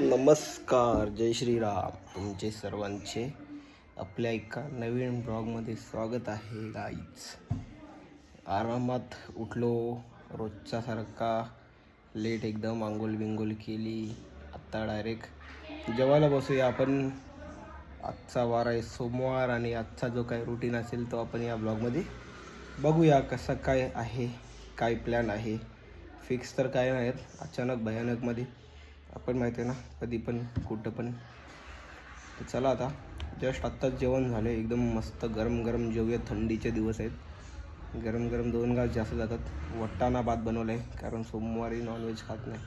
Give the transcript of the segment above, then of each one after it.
नमस्कार, जय श्रीराम. तुमचे सर्वांचे आपल्या एका नवीन ब्लॉगमध्ये स्वागत आहे. गाईज आरामात उठलो, रोजच्या सारखा लेट एकदम, आंघोळ बिंगोल केली. आत्ता डायरेक्ट जेवायला बसूया आपण. आजचा वार आहे सोमवार आणि आजचा जो काही रुटीन असेल तो आपण या ब्लॉगमध्ये बघूया. कसं काय आहे, काय प्लॅन आहे. फिक्स तर काय नाहीत, अचानक भयानकमध्ये आपण माहिती आहे ना, कधी पण कुठं पण. तर चला आता जस्ट आत्ताच जेवण झालं, एकदम मस्त गरम गरम जेवूया. थंडीचे दिवस आहेत, गरम गरम 2 घास जास्त जातात. वट्टाणा भात बनवला आहे, कारण सोमवारी नॉनव्हेज खात नाही.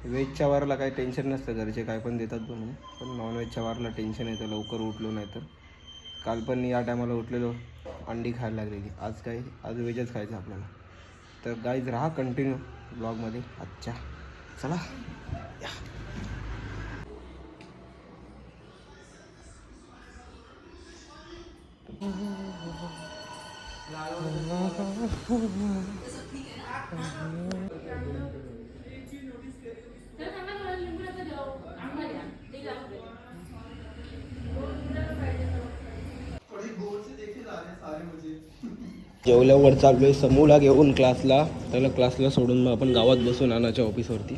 व्हेजच्या वाराला काही टेन्शन नसतं, घरचे काय पण देतात बनवून. पण नॉनव्हेजच्या वाराला टेन्शन येतं, लवकर उठलो नाही तर. काल पण या टायमाला उठलेलो, अंडी खायला लागलेली. आज व्हेजच खायचं आपल्याला. तर गाईज राहा कंटिन्यू ब्लॉगमध्ये आजच्या. चला या. जेवल्यावर चाललोय समूला घेऊन क्लासला. त्याला क्लासला सोडून मग आपण गावात बसून नानाच्या ऑफिसवरती.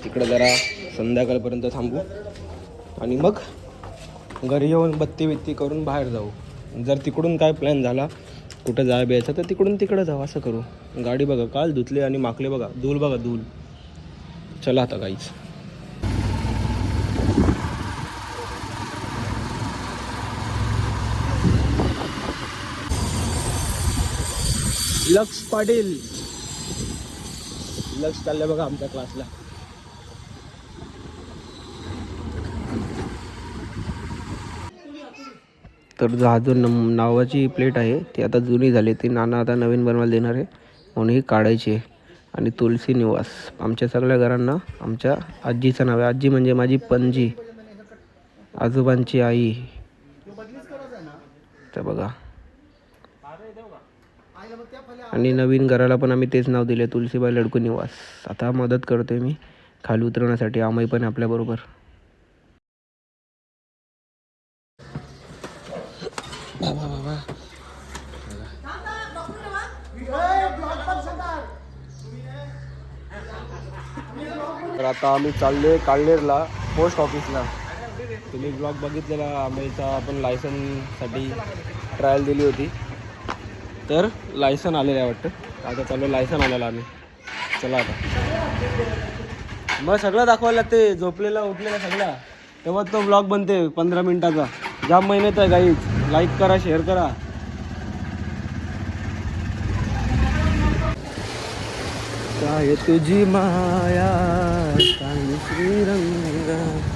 तिकडं जरा संध्याकाळपर्यंत थांबू आणि मग घरी येऊन बत्ती बित्ती करून बाहेर जाऊ. जर तिकडून काय प्लॅन झाला कुठं जाय बियायचं तर तिकडं जाऊ, असं करू. गाडी बघा काल धुतले आणि माकले बघा, धूल बघा धूल. चला आता काहीच लक्ष पाटील, लक्ष चाललंय बघा आमच्या क्लासला. तर जहाज नावाची प्लेट आहे ती आता जुनी झाली, ती नाना आता नवीन बनवायला देणार आहे म्हणून ही काढायची आहे. आणि तुलसी निवास आमच्या सगळ्या घरांना आमच्या आजीचं नाव आहे. आजी म्हणजे माझी पणजी, आजोबांची आई. तर बघा, आणि नवीन घराला पण आम्ही तेच नाव दिले, तुलसीबाई लडकू निवास. आता मदत करतोय मी खाली उतरवण्यासाठी, आम्ही पण आपल्याबरोबर. तर आता आम्ही चाललोय काळनेरला, पोस्ट ऑफिसला. तुम्ही ब्लॉग बघितलेला आम्हीचा, आपण लायसनसाठी ट्रायल दिली होती. तर लायसन आलेलं आहे वाटतं. आता चालू लायसन आलेलं आम्ही. चला आता मग सगळं दाखवायला लागते, झोपलेला उठलेला सगळा, तेव्हा तो ब्लॉग बनते 15 मिनिटाचा. जाम मेहनत आहे गाईज, लाईक करा, शेअर करा. काय तुझी माया काय श्रीरंग.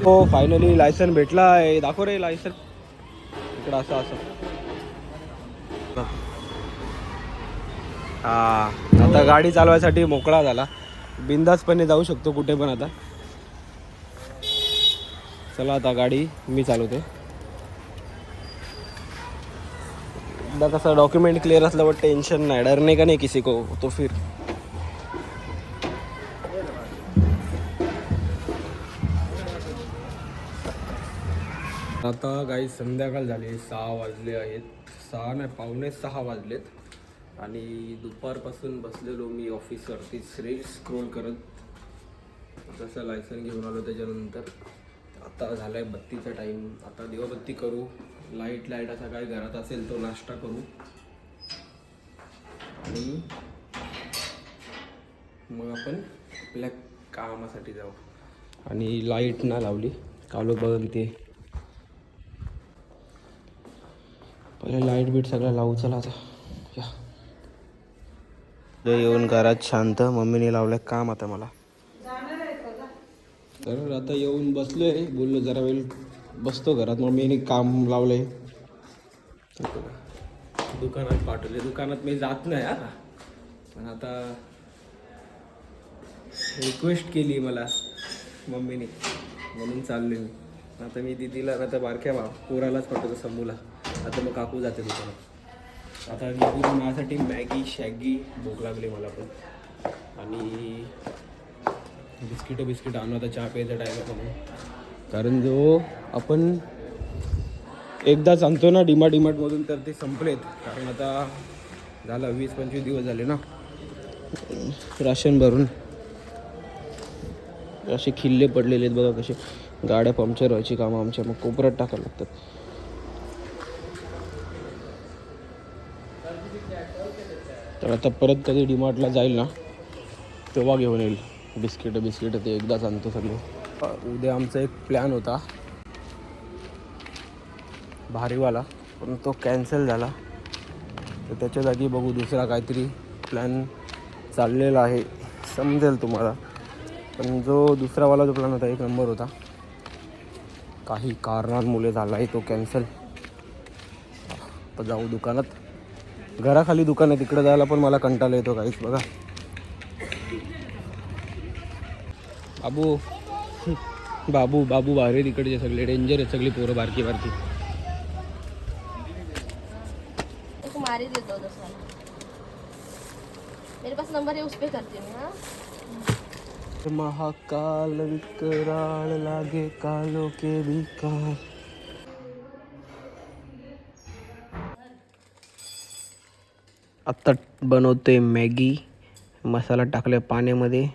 हो फायनली लायसन भेटला आहे. दाखव रे लायसन इकडं. असं हा, आता गाडी चालवायसाठी मोकळा झाला, बिंदासपणे जाऊ शकतो कुठे पण आता. चला आता गाडी मी चालवते. एकदा कसं डॉक्युमेंट क्लिअर असल्यावर टेन्शन नाही, डरने का नाही किसी को तो फिर. आता गाई संध्याकाळ झाली, 6 वाजले आहेत. 6 नाही, 5:45 वाजलेत. आणि दुपारपासून बसलेलो मी ऑफिसवरतीच रील्स स्क्रोल करत. जसं लायसन घेऊन आलो त्याच्यानंतर आता झाला आहे बत्तीचा टाईम. आता दिवाबत्ती करू, लाईट असा काय घरात असेल तो नाश्ता करू आणि मग आपण आपल्या कामासाठी जाऊ. आणि लाईट ना लावली कालो बघ ते, पहिले लाईट बीट सगळं लावू. चला आता या. येऊन घरात शांत, मम्मीने लावलं काम आता मला. तर आता येऊन बसलोय, बोललो जरा वेळ बसतो घरात. मम्मीने काम लावलंय, दुकानात पाठवले. दुकानात मी जात नाही आता, पण आता रिक्वेस्ट केली मला मम्मीने, म्हणून चाललो मी. आता मी दीदीला आता बारक्या पोरालाच पाठवतो समूला. आता मग काकू जाते दुकानात. आता निघून माझ्यासाठी मॅगी शॅगी भूक लागली मला पण. आणि बिस्किट आणू आता चहा प्यायचा टाईम म्हणून. कारण जो आपण एकदाच आणतो ना डीमार्टमधून तर ते संपलेत. कारण आता झाला 20-25 दिवस झाले ना राशन भरून. असे खिल्ले पडलेले आहेत बघा कसे. गाड्या पंक्चर व्हायची कामं आमच्या, मग कोपऱ्यात टाकायला लागतात. तर आता परत कधी डीमार्टला जाईल ना तेव्हा घेऊन येईल बिस्किट ते एकदाच आणतो सगळे. उद्या आमचा एक प्लॅन होता भारीवाला, पण तो कॅन्सल झाला. तर त्याच्या जागी बघू दुसरा काहीतरी प्लॅन चाललेला आहे, समजेल तुम्हाला. पण जो दुसरावाला जो प्लॅन होता एक नंबर होता. काही कारणांमुळे झाला आहे तो कॅन्सल. तर जाऊ दुकानात, घराखाली दुकान आहे तिकडे जायला पण मला कंटाळा येतो काहीच. बघा बाबू बाहेर तिकडचे सगळे डेंजर आहेत, सगळी पोरं बारकी. मारी देतो मेरे पास नंबर है, उस पे करती हूँ. हाँ महाकाल विकराळ लागे कालो के विकार. आता बनवते मॅगी. मसाला टाकला पाण्यामध्ये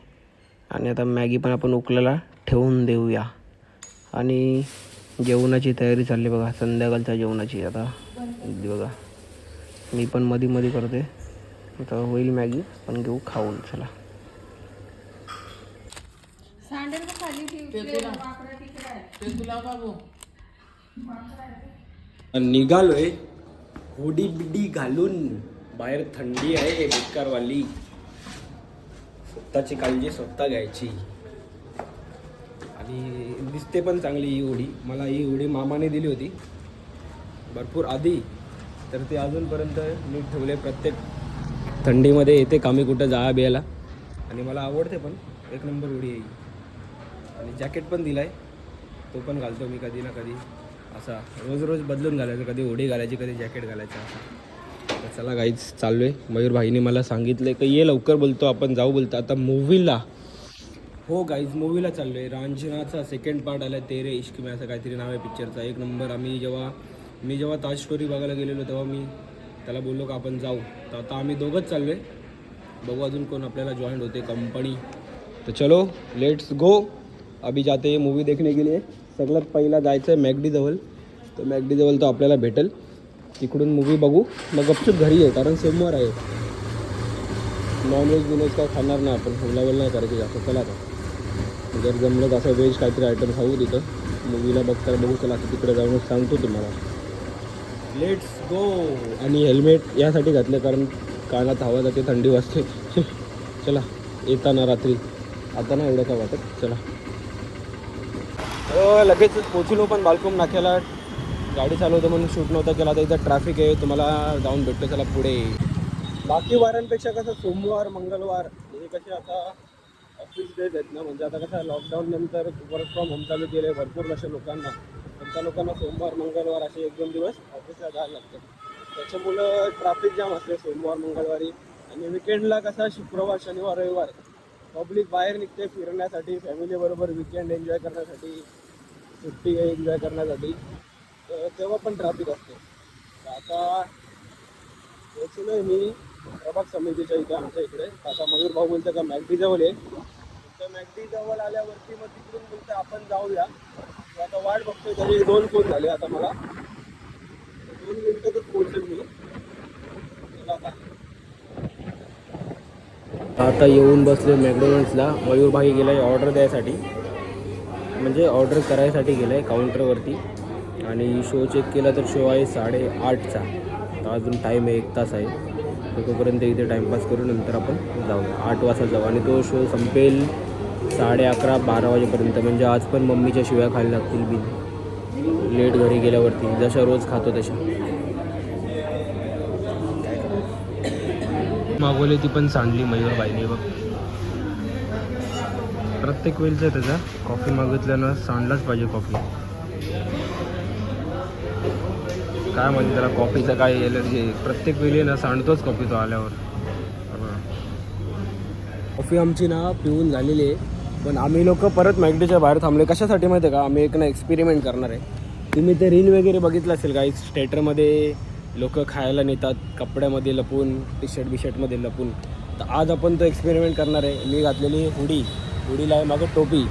आणि आता मॅगी पण आपण उकळायला ठेवून देऊया. आणि जेवणाची तयारी चालली बघा, संध्याकाळच्या जेवणाची. आता बघा मी पण मध्ये करते. आता होईल मॅगी, पण घेऊ खाऊन. चला निघालोय हुडी बिडी घालून. बाहेर थंडी आहे बेकारवाली. स्वतःची काळजी स्वतः घ्यायची. आणि दिसते पण चांगली ही उडी. मला ही उडी मामाने दिली होती भरपूर आधी, तर ते अजूनपर्यंत नीट ठेवले. प्रत्येक थंडीमध्ये येते कामी कुठं जाया बियाला. आणि मला आवडते पण, एक नंबर उडी आहे. आणि जॅकेट पण दिला आहे, तो पण घालतो मी कधी ना कधी. असा रोज बदलून घालायचं, कधी उडी घालायची कधी जॅकेट घालायचं असं. तर चला गाईच चाललो आहे. मयूर भाईने मला सांगितलं की ये लवकर, बोलतो आपण जाऊ बोलतो आता मूवीला. हो गाईज मूवीला चाललो आहे. रांझनाचा सेकंड पार्ट आला, तेरे इश्क में असं काहीतरी नाव आहे पिक्चरचा. एक नंबर. मी जेव्हा ताज स्टोरी बघायला गेलेलो तेव्हा मी त्याला बोललो का आपण जाऊ. तर आता आम्ही दोघंच चाललो आहे. बघू अजून कोण आपल्याला जॉईन होते कंपनी. तर चलो लेट्स गो. अभी जाते हैं मूवी देखने के लिए. सगळ्यात पहिला जायचं आहे मॅगडी जवळ. तर मॅगडी जवळ तो आपल्याला भेटेल. तिकडून मूवी बघू, मग गपचूप घरी आहे. कारण सोमवार आहे. नॉनव्हेज काय खाणार नाही आपण, हुलावल नाही करायची जास्त. चला आता जर जमलं तर असं व्हेज काहीतरी आयटम खाऊ तिथं मूवीला बघताना. बघू चला आता तिकडे जाऊनच सांगतो तुम्हाला. Let's go. आणि हेल्मेट यासाठी घातलं कारण कानात हवा जाते, थंडी वाजते. चला येताना रात्री, आता ना एवढं काय वाटत. चला लगेच पोचलो, पण बालकोम नाक्याला गाडी चालवतो म्हणून शूट नव्हता केला. आता इथं ट्रॅफिक आहे, तुम्हाला जाऊन भेटतो. चला पुढे. बाकी वारांपेक्षा कसं सोमवार मंगळवार हे कसे आता ऑफिस डेज आहेत ना. म्हणजे आता कसं लॉकडाऊन नंतर वर्क फ्रॉम होम चालू केले भरपूर अशा लोकांना. त्या लोकांना सोमवार मंगळवार असे 1-2 दिवस ऑफिसला जायला लागतं. त्याच्यामुळं ट्रॅफिक जाम असते सोमवार मंगळवारी. आणि विकेंडला कसा शुक्रवार शनिवार रविवार पब्लिक बाहेर निघते फिरण्यासाठी, फॅमिलीबरोबर विकेंड एन्जॉय करण्यासाठी, सुट्टी एन्जॉय करण्यासाठी. तेव्हा पण ट्रॅफिक असते. आता पोचलो आहे मी प्रभाग समितीच्या इथे आमच्या इकडे. आता मयूर भाऊ बोलतं का मॅगडी जवळ आहे. तर मॅगडी जवळ आल्यावरती मग तिकडून बोलतं आपण जाऊया. आता वाट बघतोय, तरी 2 फोन झाले आता मला. 2 मिनिटातच पोहोचेल मी. आता येऊन बसले मॅकडॉनल्ड्सला. मयूर भाई गेला आहे ऑर्डर द्यायसाठी, म्हणजे ऑर्डर करायसाठी गेला आहे काउंटरवरती. आणि शो चेक केला तर शो आहे 8:30चा. तर अजून टाईम आहे, 1 तास आहे. तर तोपर्यंत इथे टाईमपास करून नंतर आपण जाऊया. 8 वाजता जाऊ आणि तो शो संपेल 11:30-12 वाजेपर्यंत. म्हणजे आज पण मम्मीच्या शिव्या खायला लागतील बिन लेट घरी गेल्यावरती, जशा रोज खातो तशा. मागवली ती पण सांडली मयूरबाईने बघ. प्रत्येक वेळेचं आहे त्याचा. कॉफी मागितल्यानं सांडलाच पाहिजे कॉफी. काय म्हणजे त्याला कॉफीचं काय एलर्जी आहे. प्रत्येक वेळी ना सांडतोच कॉफी तो आल्यावर. कॉफी आमची ना पिऊन झालेली आहे, पण आम्ही लोक परत मॅगडीच्या बाहेर थांबले. कशासाठी माहिती आहे का? आम्ही एक ना एक्सपेरिमेंट करणार आहे. तुम्ही ते रील वगैरे बघितलं असेल काही थिएटरमध्ये लोक खायला नेतात कपड्यामध्ये लपून, टी शर्टमध्ये लपून. तर आज आपण तो एक्सपेरिमेंट करणार आहे. मी घातलेली हुडीला आहे मागं टोपी,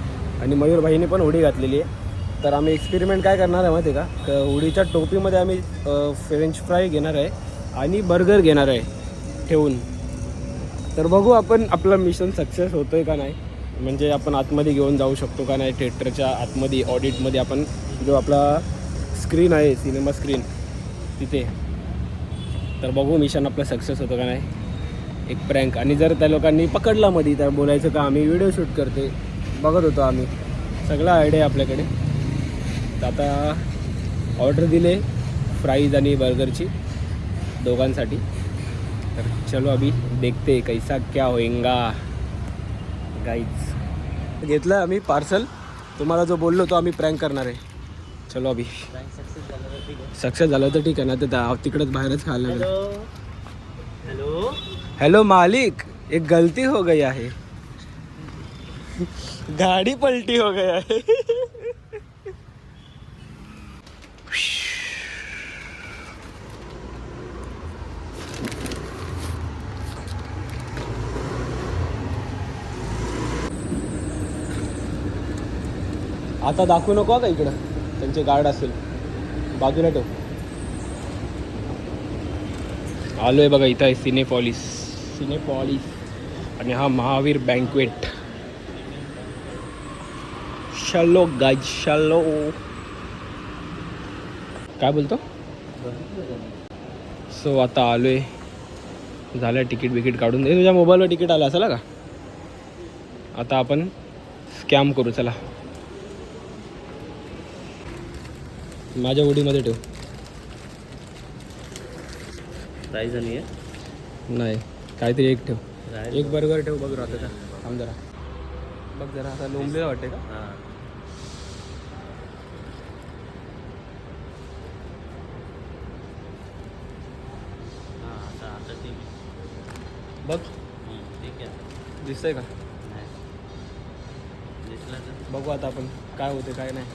आणि मयूरभाईने पण हुडी घातलेली आहे. तर आम्ही एक्सपेरिमेंट काय करणार आहे माहिती आहे का? हुडीच्या टोपीमध्ये आम्ही फ्रेंच फ्राय घेणार आहे आणि बर्गर घेणार आहे ठेवून. तर बघू आपण आपलं मिशन सक्सेस होतो आहे का नाही, म्हणजे आपण आतमध्ये घेऊन जाऊ शकतो का नाही. थिएटरच्या आतमध्ये ऑडिटमध्ये आपण जो आपला स्क्रीन आहे, सिनेमा स्क्रीन, तिथे. तर बघू मिशन आपलं सक्सेस होतं का नाही. एक प्रँक. आणि जर त्या लोकांनी पकडला मध्ये तर बोलायचं का आम्ही व्हिडिओ शूट करते. बघत होतो आम्ही, सगळं आयडिया आपल्याकडे. तर आता ऑर्डर दिले फ्राईज आणि बर्गरची दोघांसाठी. तर चलो अभी देखते कैसा क्या होएगा गाईज. घेतलं आम्ही पार्सल. तुम्हाला जो बोललो तो आम्ही प्रँक करणार आहे. चलो अभी. सक्सेस झालं तर ठीक आहे ना, तर तिकडंच बाहेरच खायला लागेल. हेलो मालिक, एक गलती हो गई है. गाड़ी पलटी हो गया है. आता दाखवू नको का इकडं, त्यांचे गार्ड असेल. बाजूला ठेव. आलोय बघा, इथं आहे सिनेपॉलिस आणि हा महावीर बँक्वेट. चलो गाइज चलो. काय बोलतो? सो आता आलोय. झालं तिकीट काढून दे. तुझ्या मोबाईलवर तिकीट आलं असेल का? आता आपण स्कॅम करू. चला माझ्या उडीमध्ये ठेव. प्राईज आणि आहे नाही, काहीतरी एक ठेव. एक बर्गर ठेव. बघ राहतं का? थांब जरा. बघ जरा, आता लोंबलेला वाटते का? हां हां. आता ते बघ ठीक आहे. दिसतंय का? नाही दिसलं तर बघू आता आपण काय होते काय नाही.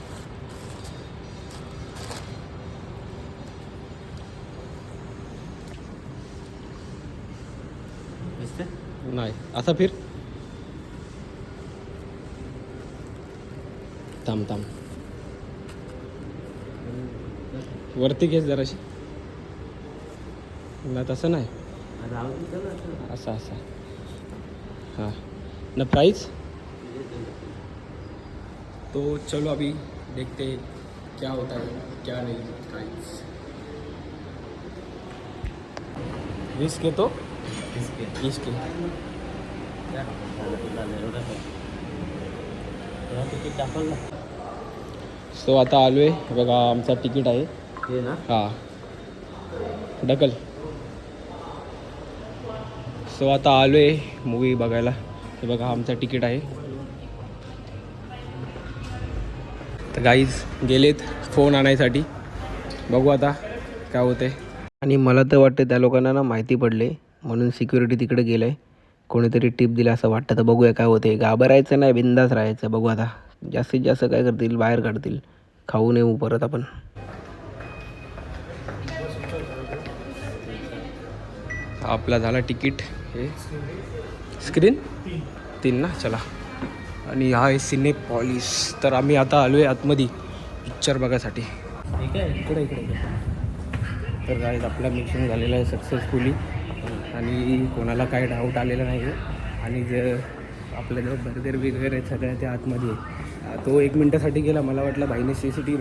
दिसते नाही. असा फिर. थांब वरती घेस जराशी. नाही तसं नाही, असं हां ना. प्राइस तो चलो अभी देखते क्या होता है क्या नहीं. प्राइस इसके तो इसके तिकीट दाखवलं सो आता आलोय बघा. आमचा तिकीट आहे ते ना. हां, ढकल. सो आता आलोय मूवी बघायला. हे बघा आमचं तिकीट आहे. तर गाईज गेलेत फोन आणायसाठी. बघू आता काय होते. आणि मला तर वाटतं त्या लोकांना ना माहिती पडले, म्हणून सिक्युरिटी तिकडे गेलं आहे. कोणीतरी टिप दिला असं वाटतं. तर बघूया काय होते. घाबरायचं नाही, बिंदास राहायचं. बघू आता जास्तीत जास्त काय करतील, बाहेर काढतील. खाऊन येऊ परत आपण. आपला झाला तिकीट. हे स्क्रीन 3 ना. चला. आणि हा आहे सिनेपॉलिस. तर आम्ही आता आलो आहे आतमध्ये पिक्चर बघायसाठी. ठीक आहे. इकडे. तर काय आपला मिशन झालेला आहे सक्सेसफुली. आणि कोणाला काही डाऊट आलेला नाही आहे. आणि जर आपल्या जो बर्गर वगैरे सगळ्या त्या आतमध्ये आहे. तो 1 मिनटासाठी गेला. मला वाटलं भाईने CCTV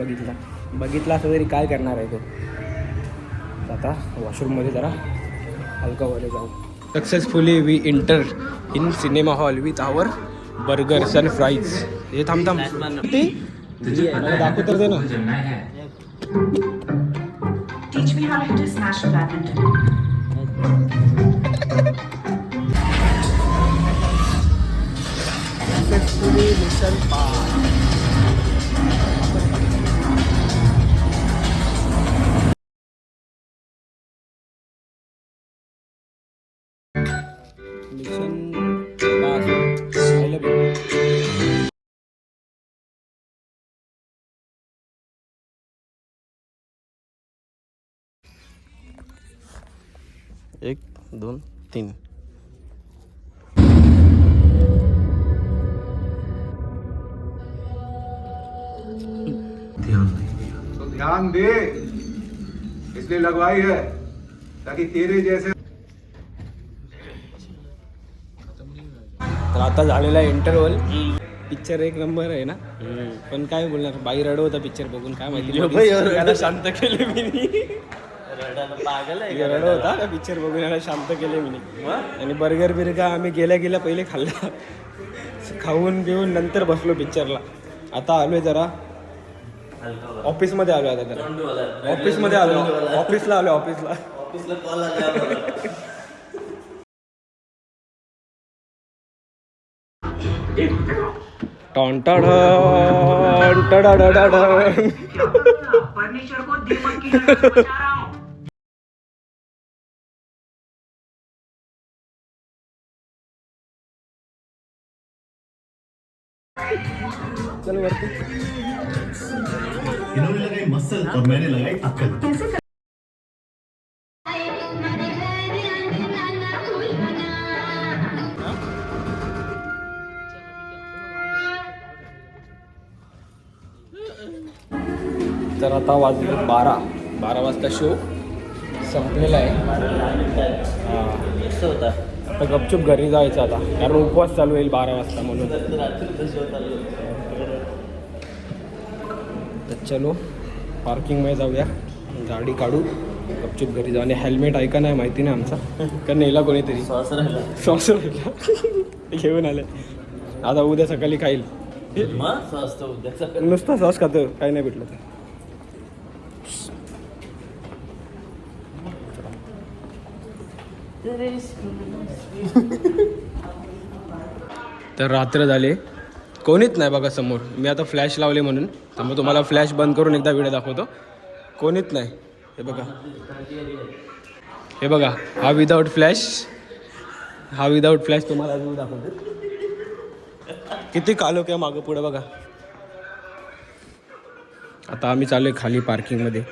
बघितला असं तरी काय करणार आहे तो. आता वॉशरूममध्ये जरा हलकावाले जाऊ. Successfully we enter in cinema hall with our burgers and fries. हे थांब किती मला दाखव तर दे ना. Teach me how to hit a smash button. Mission pass. Mission pass. I love you. एक 2 3. तो ध्यान दे, इसलिए लगवाई है ताकि तेरे जैसे. तर आता झालेला आहे इंटरव्हल. पिक्चर एक नंबर आहे ना. पण काय बोलणार, बाई रडव होता पिक्चर बघून, काय माहिती याला शांत केले मी. रडायला पागल आहे रडव होता का पिक्चर बघून, याला शांत केले मी. आणि बर्गर बिर्गर आम्ही गेल्या गेल्या पहिले खाल्ला, खाऊन घेऊन नंतर बसलो पिक्चरला. आता आलोय जरा ऑफिसमध्ये आलो. आता जरा ऑफिसमध्ये आलो, ऑफिसला आलो, ऑफिसला. ऑफिसला कॉल आला. फर्नीचर को दीपक की नजर से बचा रहा हूँ. चल वरती. इन्होंने लगाई मसल और मैंने लगाई अक्ल. तर आता वाजले 12 वाजता शो संपलेला आहे. मस्त होता. आता गपचूप घरी जायचं आता, कारण उपवास चालू होईल 12 वाजता म्हणून. रात्री शो चालू. तर चलो पार्किंगमध्ये जाऊया, गाडी काढू, गपचूप घरी जाऊ. आणि हेल्मेट ऐका नाही माहिती नाही आमचा, का नेला कोणीतरी. श्वास राहिला. सॉस घेऊन आले. आता उद्या सकाळी खाईल. मग श्वास तर उद्याचा. नुसता सॉस खातो, काही नाही भेटलं तर. तर रात्र झाले, कोणीच नाही बघा समोर. मी आता फ्लॅश लावले म्हणून, तर मग तुम्हाला फ्लॅश बंद करून एकदा व्हिडिओ दाखवतो. कोणीच नाही. हे बघा, हे बघा, हा विदाऊट फ्लॅश, हा विदाऊट फ्लॅश तुम्हाला अजून दाखवतो. किती कालो काय मागं पुढं बघा. आता आम्ही चालू आहे खाली पार्किंगमध्ये.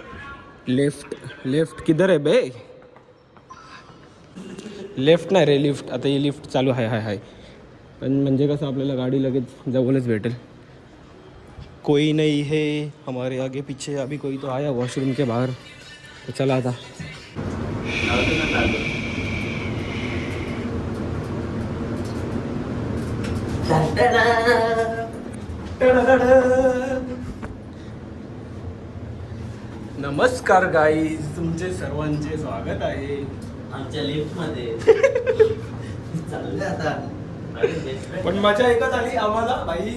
लेफ्ट किधर आहे बे? लेफ्ट नाही रे, लिफ्ट. आता ही लिफ्ट चालू आहे. हाय पण म्हणजे कसं आपल्याला गाडी लगेच जवळच भेटेल. कोई नहीं है हमारे आगे पीछे, अभी कोई तो आया वॉशरूम के बाहर. तो चला आता. नमस्कार गाईज, तुमचे सर्वांचे स्वागत आहे आमच्या लिफ्ट मध्ये. चालले आता. पण मजा एकच आली आम्हाला भाई.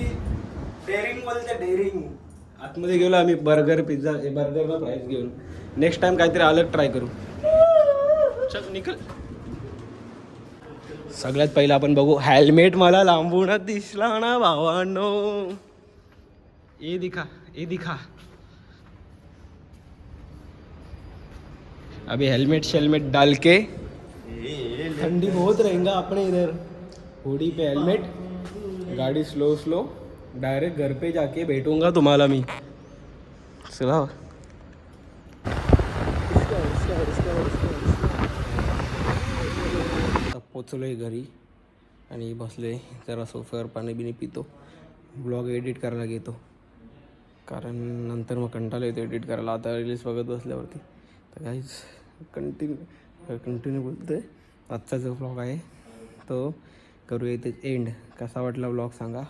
डेअरिंग बोलते, डेअरिंग. आतमध्ये गेलो आम्ही बर्गर पिझ्झा, बर्गरला प्राईस घेऊन. नेक्स्ट टाइम काहीतरी अलग ट्राय करू. चल निकल. सगळ्यात पहिला आपण बघू हेल्मेट. मला लांबूनच दिसला ना भावांनो. ये दिखा. अभी हेलमेट शेलमेट डाल के, ठंडी बहुत रहेगा अपने इधर. हुडी पे हेलमेट, गाड़ी स्लो डायरेक्ट घर पे जाके भेटूंगा तुम्हाला मी. चला आता पोचलोय घरी आणि बसलोय जरा सोफ्यावर, पाणी बिणी पितो, ब्लॉग एडिट करायला घेतो. कारण नंतर मग कंटाळा येतो एडिट करायला. आता रील्स बघत बसल्यावरती. तर काहीच कंटिन्यू बोलतो आहे. आजचा जो व्लॉग आहे तो करूया इथे एंड. कसा वाटला व्लॉग सांगा.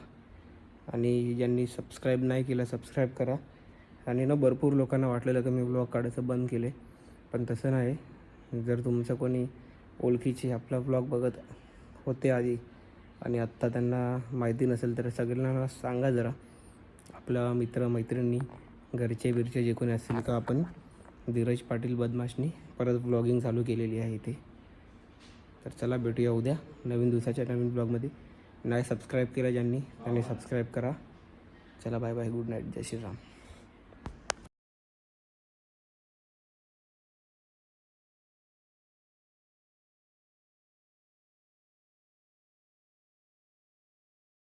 आणि ज्यांनी सबस्क्राईब नाही केलं सबस्क्राईब करा. आणि ना भरपूर लोकांना वाटलेलं की मी व्लॉग काढायचं बंद केले, पण तसं नाही. जर तुमचं कोणी ओळखीचे आपला व्लॉग बघत होते आधी आणि आत्ता त्यांना माहिती नसेल तर सगळ्यांना सांगा जरा. आपल्या मित्रमैत्रिणी, घरचे बिरचे जे कोणी असतील का, आपण धीरज पाटील बदमाशनी परत ब्लॉगिंग चालू केलेली आहे इथे. तर चला भेटूया उद्या नवीन दिवसाच्या नवीन ब्लॉगमध्ये. नाही सबस्क्राईब केलं ज्यांनी त्यांनी सबस्क्राईब करा. चला बाय बाय, गुड नाईट, जय श्रीराम.